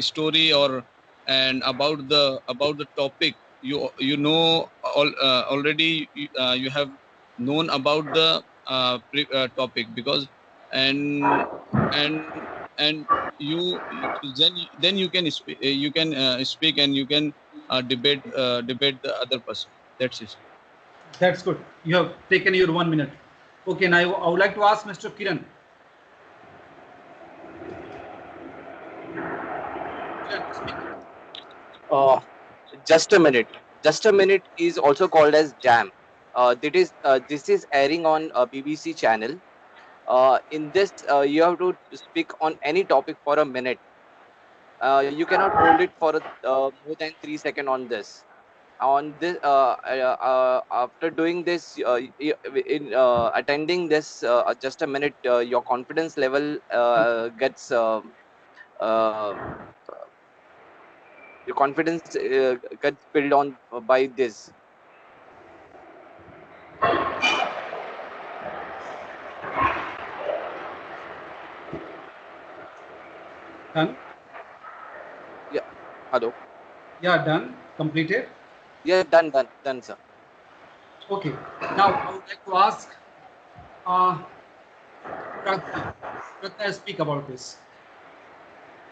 story or and about the topic, you know already, you have known about the topic, because and and you then you can speak, and you can debate the other person. That's it. That's good. You have taken your 1 minute. Okay, now I would like to ask Mr. Kiran. Kiran, speak. Uh, just a minute. Just a minute is also called as Jam. This is airing on BBC channel. In this, you have to speak on any topic for a minute. You cannot hold it for more than 3 seconds on this. On this, after doing this, in attending this, just a minute, your confidence level uh, your confidence gets built on by this. Done. Yeah. Hello. Yeah, done. Completed. Yeah, done, sir. Okay. Now I would like to ask uh, Pragya. Pragya, speak about this.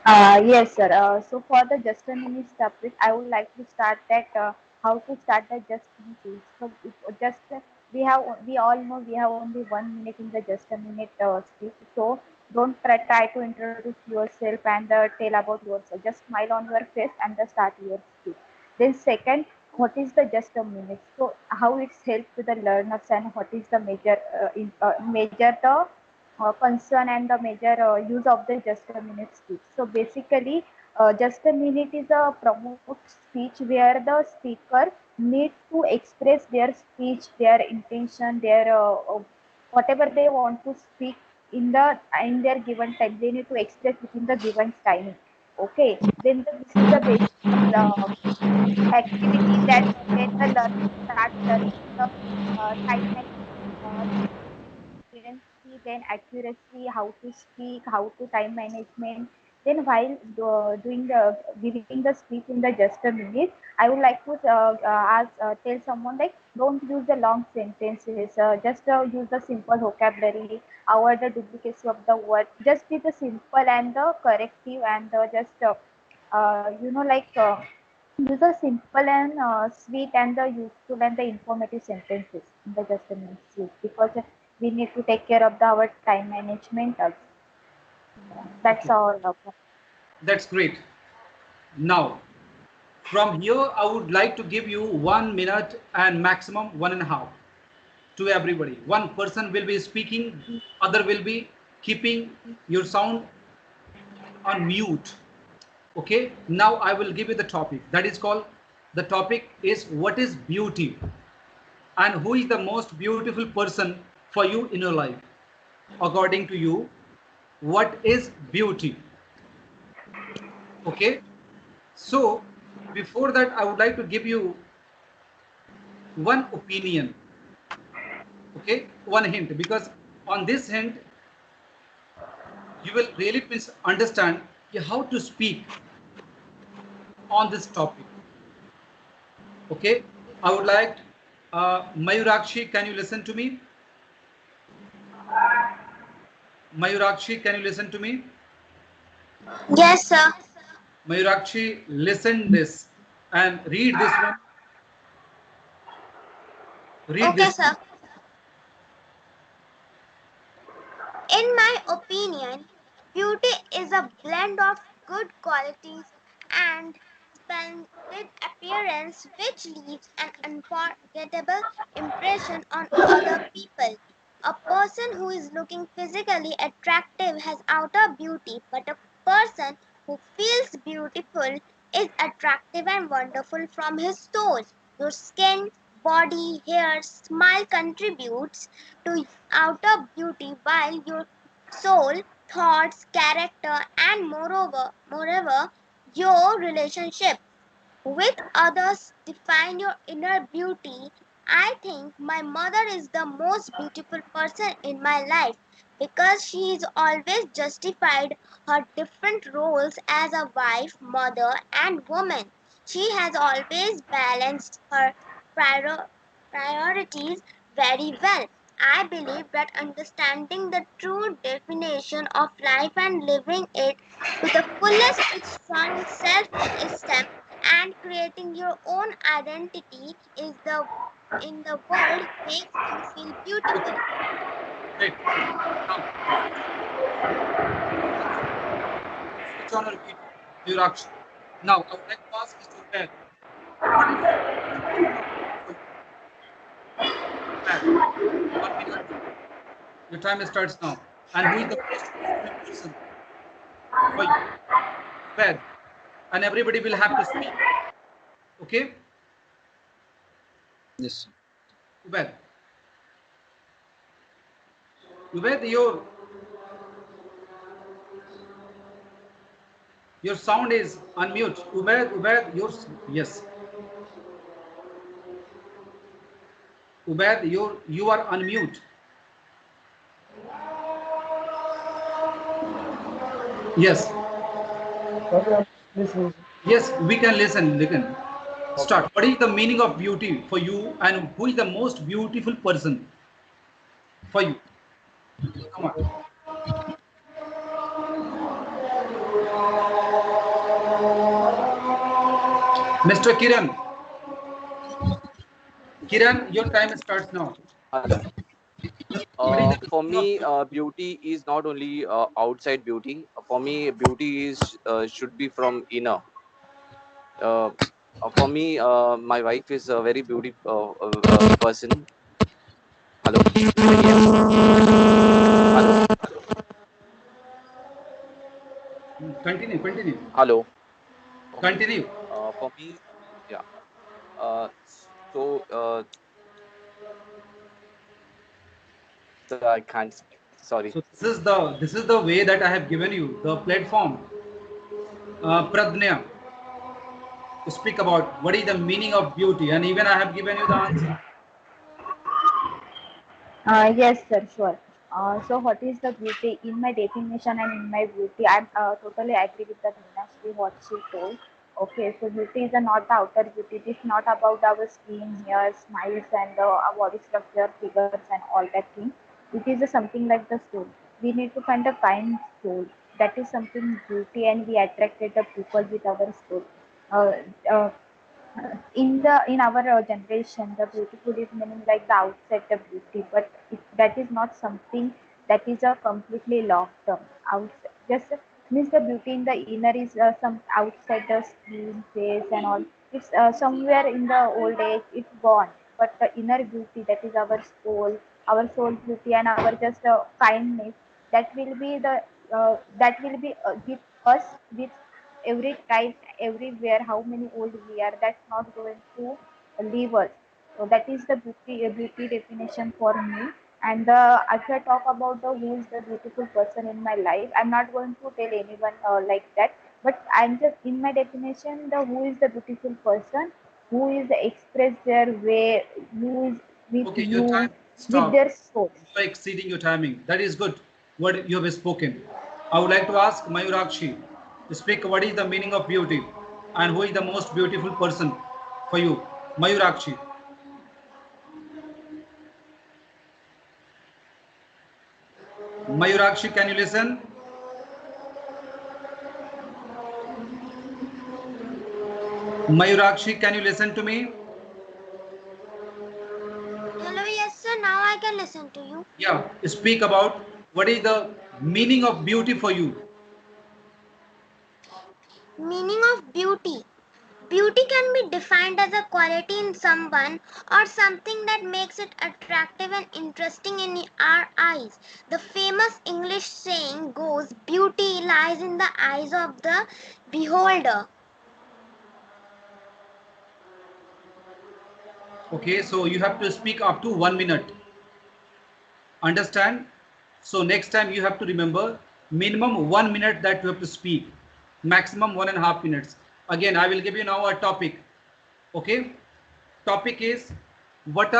Yes, sir. So for the just a minute topic, I would like to start that how to start the just minute. So just we all know we have only 1 minute in the just a minute speech. So don't try to introduce yourself and tell about yourself. Just smile on your face and start your speech. Then second, what is the just a minute? So how it's helped to the learners and what is the major the concern and the major use of the just a minute speech. So basically, just a minute is a promote speech where the speaker need to express their speech, their intention, their whatever they want to speak in their given time. They need to express within the given timing. Okay, then this is the basic activity that when the learner start learning the time management, fluency, then accuracy, how to speak, how to time management. Then while doing the giving the speech in the just a minute, I would like to tell someone like don't use the long sentences. Just use the simple vocabulary. Avoid the duplicacy of the word. Just be the simple and the corrective and just like. Use a simple and sweet and the useful and the informative sentences in the just a minute speech because we need to take care of our time management also. That's Okay, all. that's great. Now, from here, I would like to give you 1 minute and maximum 1.5 to everybody. One person will be speaking, other will be keeping your sound on mute. Okay, now I will give you the topic. That is called, the topic is what is beauty and who is the most beautiful person for you in your life. According to you, what is beauty? Okay, so before that, I would like to give you one opinion. Okay, one hint, because on this hint you will really understand how to speak on this topic. Okay, I would like Mayurakshi, can you listen to me? Mayurakshi, can you listen to me? Yes, sir. Mayurakshi, listen this and read this one. Read Okay, this sir. one. In my opinion, beauty is a blend of good qualities and splendid appearance which leaves an unforgettable impression on other people. A person who is looking physically attractive has outer beauty, but a person who feels beautiful is attractive and wonderful from his soul. Your skin, body, hair, smile contributes to outer beauty while your soul, thoughts, character, and moreover, your relationship with others define your inner beauty. I think my mother is the most beautiful person in my life because she is always justified her different roles as a wife, mother, and woman. She has always balanced her priorities very well. I believe that understanding the true definition of life and living it to the fullest with strong self-esteem and creating your own identity is the in the world makes you feel beautiful. Great. Now, switch on your video, Yurakshi. Now, I would like to ask Mr. Ubaid, what is Ubaid? 1 minute. Your time starts now. And who is the most beautiful person for you? Ubaid. And everybody will have to speak. Okay? Yes. Ubaid. Ubaid, your sound is unmute. Ubaid, yes. Ubaid, you are unmute. Yes. Yes, we can listen. Listen. Start. What is the meaning of beauty for you, and who is the most beautiful person for you? Come on. Mr. Kiran. Kiran, your time starts now. Hello. What is the For meaning of me, beauty? beauty is not only outside beauty. For me, beauty is should be from inner. Uh, for me, my wife is a very beautiful person. Hello, can you hear me? Hello, Continue. hello. Okay. Continue. For me, yeah. Uh, so I can't speak. Sorry. So this is the way that I have given you the platform, Pradnya, to speak about what is the meaning of beauty, and even I have given you the answer. Yes, sir, sure. So, what is the beauty? In my definition and in my beauty, I totally agree with the Meenakshi what she told. Okay, so beauty is not the outer beauty. It is not about our skin, hair, smiles, and our body structure, figures, and all that thing. It is something like the soul. We need to find a kind soul. That is something beauty, and we attracted the people with our soul. Uh, uh, in our generation, the beautiful is meaning like the outside the beauty, but that is not something that is a completely long term. Outside just means the beauty in the inner is some outside the skin, face, and all. It's somewhere in the old age it's gone, but the inner beauty, that is our soul beauty, and our just kindness, that will be the with us with every time, everywhere, how many old we are, that's not going to leave us. So that is the beauty definition for me. And if I talk about the who is the beautiful person in my life, I'm not going to tell anyone like that. But I'm just in my definition, the who is the beautiful person, who is express their way, who is with Okay, your time you, with stop. their soul. You are exceeding your timing. That is good. What you have spoken. I would like to ask Mayurakshi to speak. What is the meaning of beauty, and who is the most beautiful person for you, Mayurakshi? Mayurakshi, can you listen? Mayurakshi, can you listen to me? Hello, yes, sir. Now I can listen to you. Yeah, speak about what is the meaning of beauty for you. Meaning of beauty. Beauty can be defined as a quality in someone or something that makes it attractive and interesting in our eyes. The famous English saying goes, beauty lies in the eyes of the beholder. Okay, so you have to speak up to 1 minute. Understand? So next time you have to remember minimum 1 minute that you have to speak, maximum 1.5 minutes. Again, I will give you now a topic. Okay, topic is what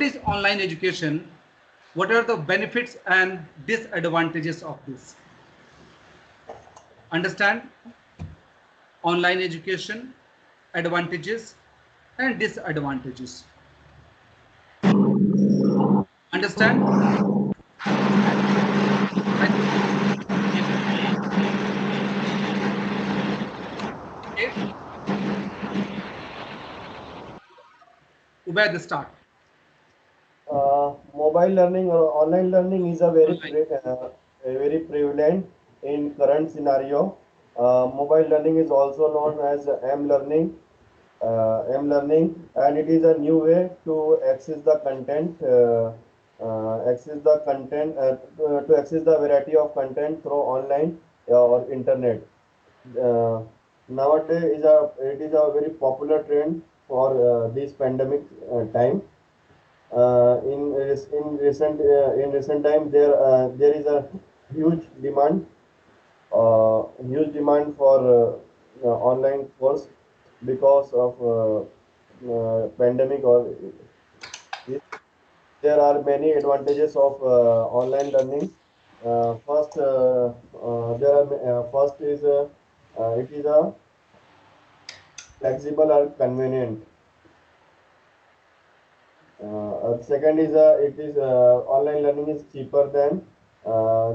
is online education What are the benefits and disadvantages of this? Understand online education, advantages and disadvantages. Understand? Right? Okay. Ubaid, start. Mobile learning or online learning is Online. a very prevalent in current scenario. Mobile learning is also known as M learning, and it is a new way to access the variety of content through online or internet. Uh, Nowadays, it is a very popular trend for this pandemic time. In recent time, there is a huge demand huge demand for online course because of pandemic or this. There are many advantages of online learning. First is it is a flexible or convenient. Second is it is online learning is cheaper than uh,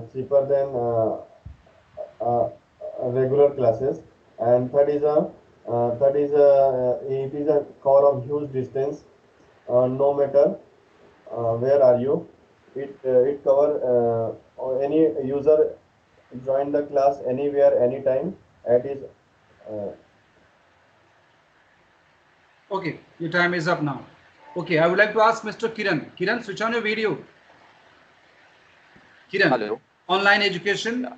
regular classes. And it is a cover of huge distance, no matter where are you. It cover or any user join the class anywhere anytime at his uh, Okay, your time is up now. Okay, I would like to ask Mr. Kiran. Kiran, switch on your video. Kiran, Hello. online education, Yeah.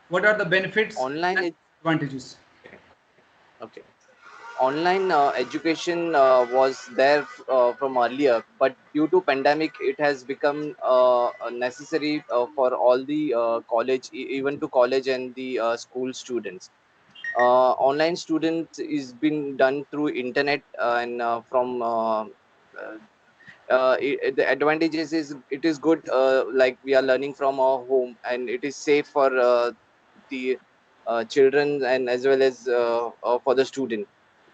what are the benefits Online. and advantages? Okay. Okay. Online education was there from earlier, but due to pandemic, it has become necessary for all the even to college and the school students. Online students is been done through internet and from the advantages is it is good, like we are learning from our home and it is safe for the children and as well as for the student.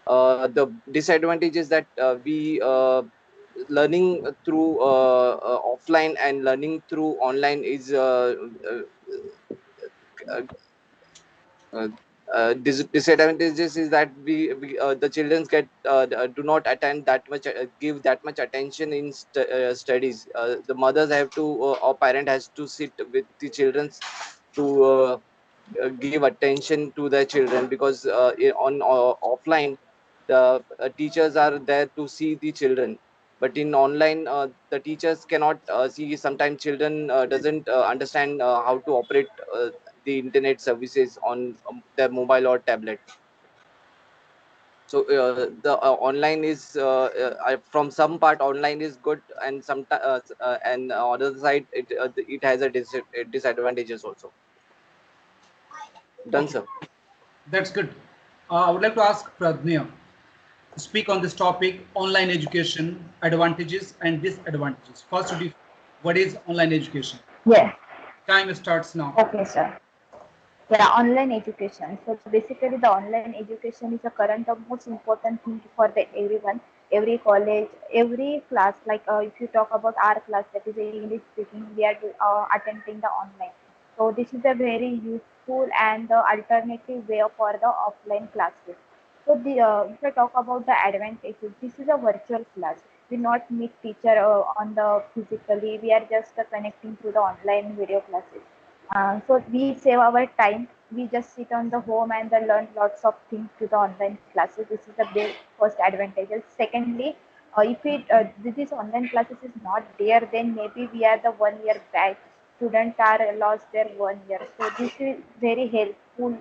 The disadvantage is that we learning through offline and learning through online is uh, uh, disadvantages is that the children do not attend that much, give that much attention in studies. The mothers have to or parent has to sit with the children to give attention to their children, because on offline the teachers are there to see the children, but in online the teachers cannot see. Sometimes children doesn't understand how to operate the internet services on their mobile or tablet. So the online is from some part online is good, and and other side it has a disadvantages also. Done, Okay, sir. that's good. I would like to ask Pradnya to speak on this topic, online education, advantages and disadvantages. First, what is online education? Yes. Time starts now. Okay, sir. Yeah, online education. So basically, the online education is a current of most important thing for the everyone, every college, every class. Like if you talk about our class, that is English speaking, we are attending the online. So this is a very useful and the alternative way for the offline classes. So if I talk about the advantages, this is a virtual class. We not meet teacher on the physically. We are just connecting through the online video classes. So we save our time. We just sit on the home and learn lots of things to the online classes. This is the big first advantage. Secondly, if this online classes is not there, then maybe we are the 1 year back. Students are lost their 1 year. So this is very helpful.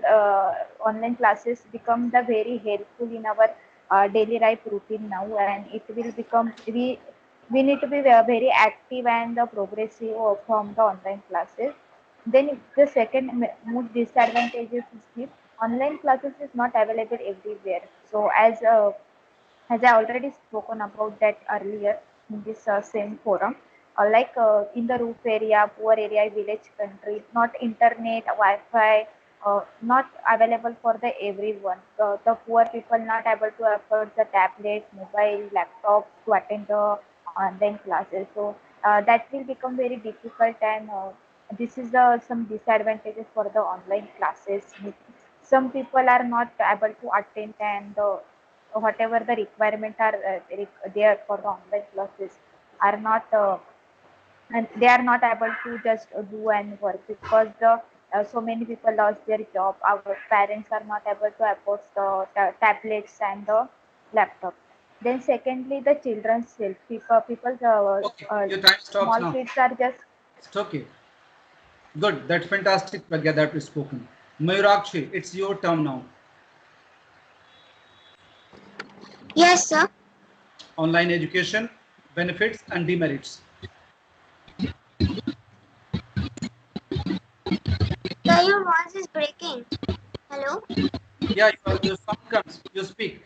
Online classes become the very helpful in our daily life routine now, and it will become we need to be very active and progressive from the online classes. Then the second most disadvantages is the online classes is not available everywhere. So as I already spoken about that earlier in this same forum, like in the roof area, poor area, village, country, not internet, Wi-Fi, not available for the everyone. The poor people not able to afford the tablet, mobile, laptops to attend the online classes. So that will become very difficult, and this is some disadvantages for the online classes. Some people are not able to attend, and whatever the requirement are there for the online classes are not and they are not able to just do and work because the so many people lost their job. Our parents are not able to afford the tablets and the laptop. Then secondly, the children's health. People Okay, your time stops small now. kids are just It's okay. Good. That's fantastic, Pragya, that we've spoken. Mayurakshi, it's your turn now. Yes, sir. Online education, benefits and demerits. Sir, your voice is breaking. Hello? Yeah, your sound comes. You speak.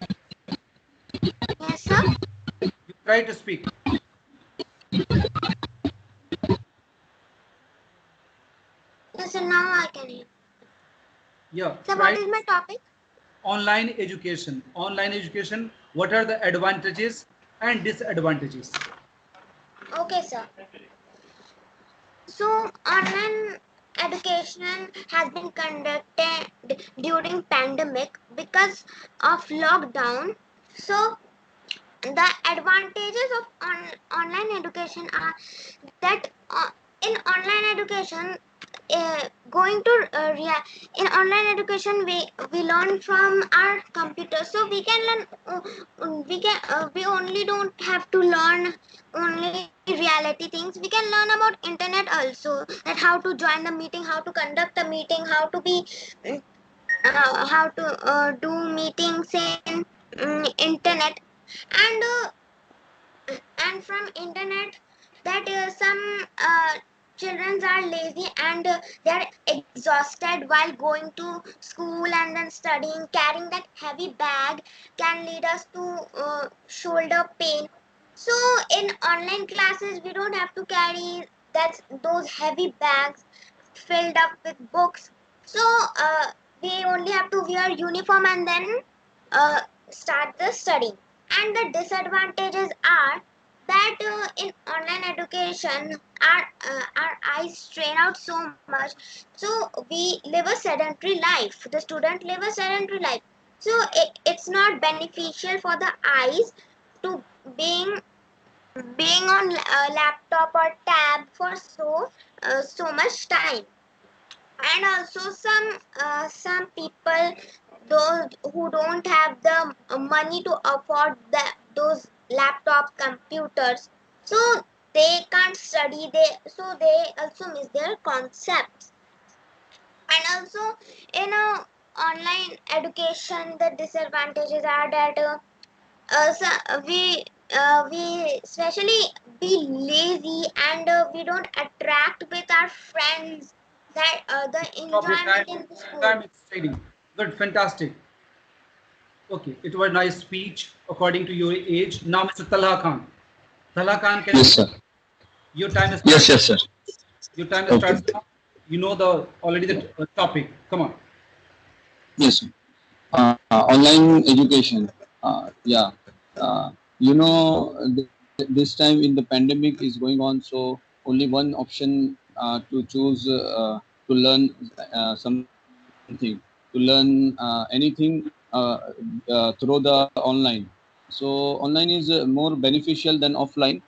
Yes, sir. You try to speak. Yes, sir. Now I can hear. Yeah, Sir, try what is my topic? online education. Online education, what are the advantages and disadvantages? Okay, sir. So, online education has been conducted during pandemic because of lockdown. So, the advantages of online education are that in online education going to in online education we learn from our computer, so we can learn we only don't have to learn only reality things. We can learn about internet also, that how to join the meeting, how to conduct a meeting, how to be how to do meetings in internet. And uh, and from internet, that some children are lazy, and they are exhausted while going to school and then studying. Carrying that heavy bag can lead us to shoulder pain. So in online classes we don't have to carry those heavy bags filled up with books. So we only have to wear uniform and then start the study. And the disadvantages are that in online education our eyes strain out so much, so we live a sedentary life, the student live a sedentary life. So it's not beneficial for the eyes to being on a laptop or tab for so much time. And also some people, those who don't have the money to afford those laptop computers, so they can't study, they also miss their concepts. And also in a online education, the disadvantages are that we especially be lazy, and we don't attract with our friends that the Stop your time. enjoyment in the school. Time is fading. Good, fantastic. Okay, it was a nice speech according to your age. Now, Mr. Talha Khan. Talha Khan, can you Yes, speak? sir. Your time Yes, starts. yes, sir. Your time Okay. starts now. You know the already the topic. Come on. Yes, sir. Online education. Yeah. You know, this time in the pandemic is going on, so only one option to choose to learn something, to learn anything through the online. So online is more beneficial than offline.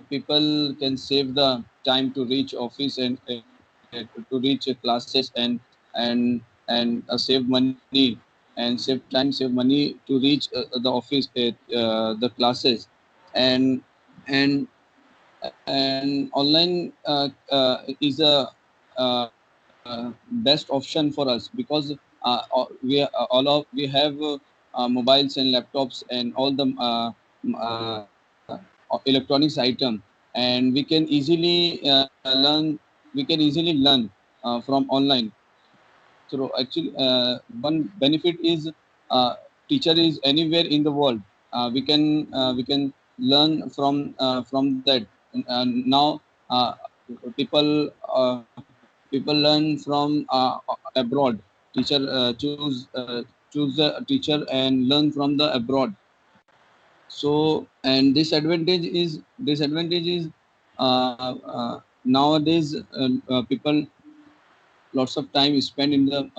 People can save the time to reach office and to reach classes and save money and save time, save money to reach the office, the classes, and and and online is a best option for us because we have mobiles and laptops and all the electronics item, and we can easily learn from online. So actually, one benefit is teacher is anywhere in the world. We can learn from that. now people people learn from abroad. Teacher choose the teacher and learn from the abroad. So, and disadvantage is nowadays people lots of time is spent in the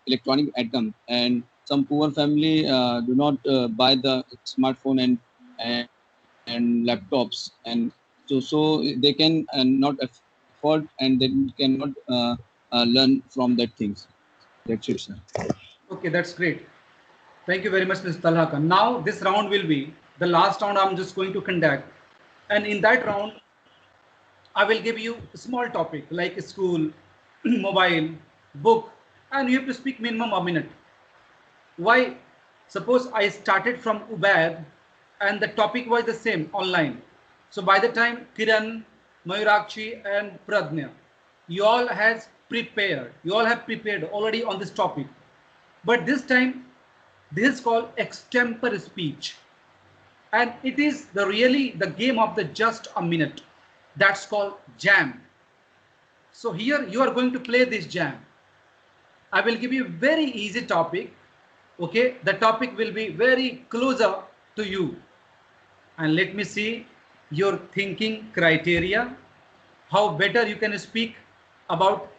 electronic item, and some poor family do not buy the smartphone and laptops, and so they can not afford, and they cannot learn from that things. That's it, sir. Okay, that's great. Thank you very much, Mr. Talhaka. Now, this round will be the last round I'm just going to conduct. And in that round, I will give you a small topic like school, mobile, book, and you have to speak minimum a minute. Why? Suppose I started from Ubaid and the topic was the same online. So by the time Kiran, Mayurakshi and Pradnya, you all have prepared already on this topic. But this time, this is called extempore speech. And it is really the game of the just a minute. That's called jam. So here you are going to play this jam. I will give you a very easy topic. Okay, the topic will be very closer to you. And let me see your thinking criteria, how better you can speak about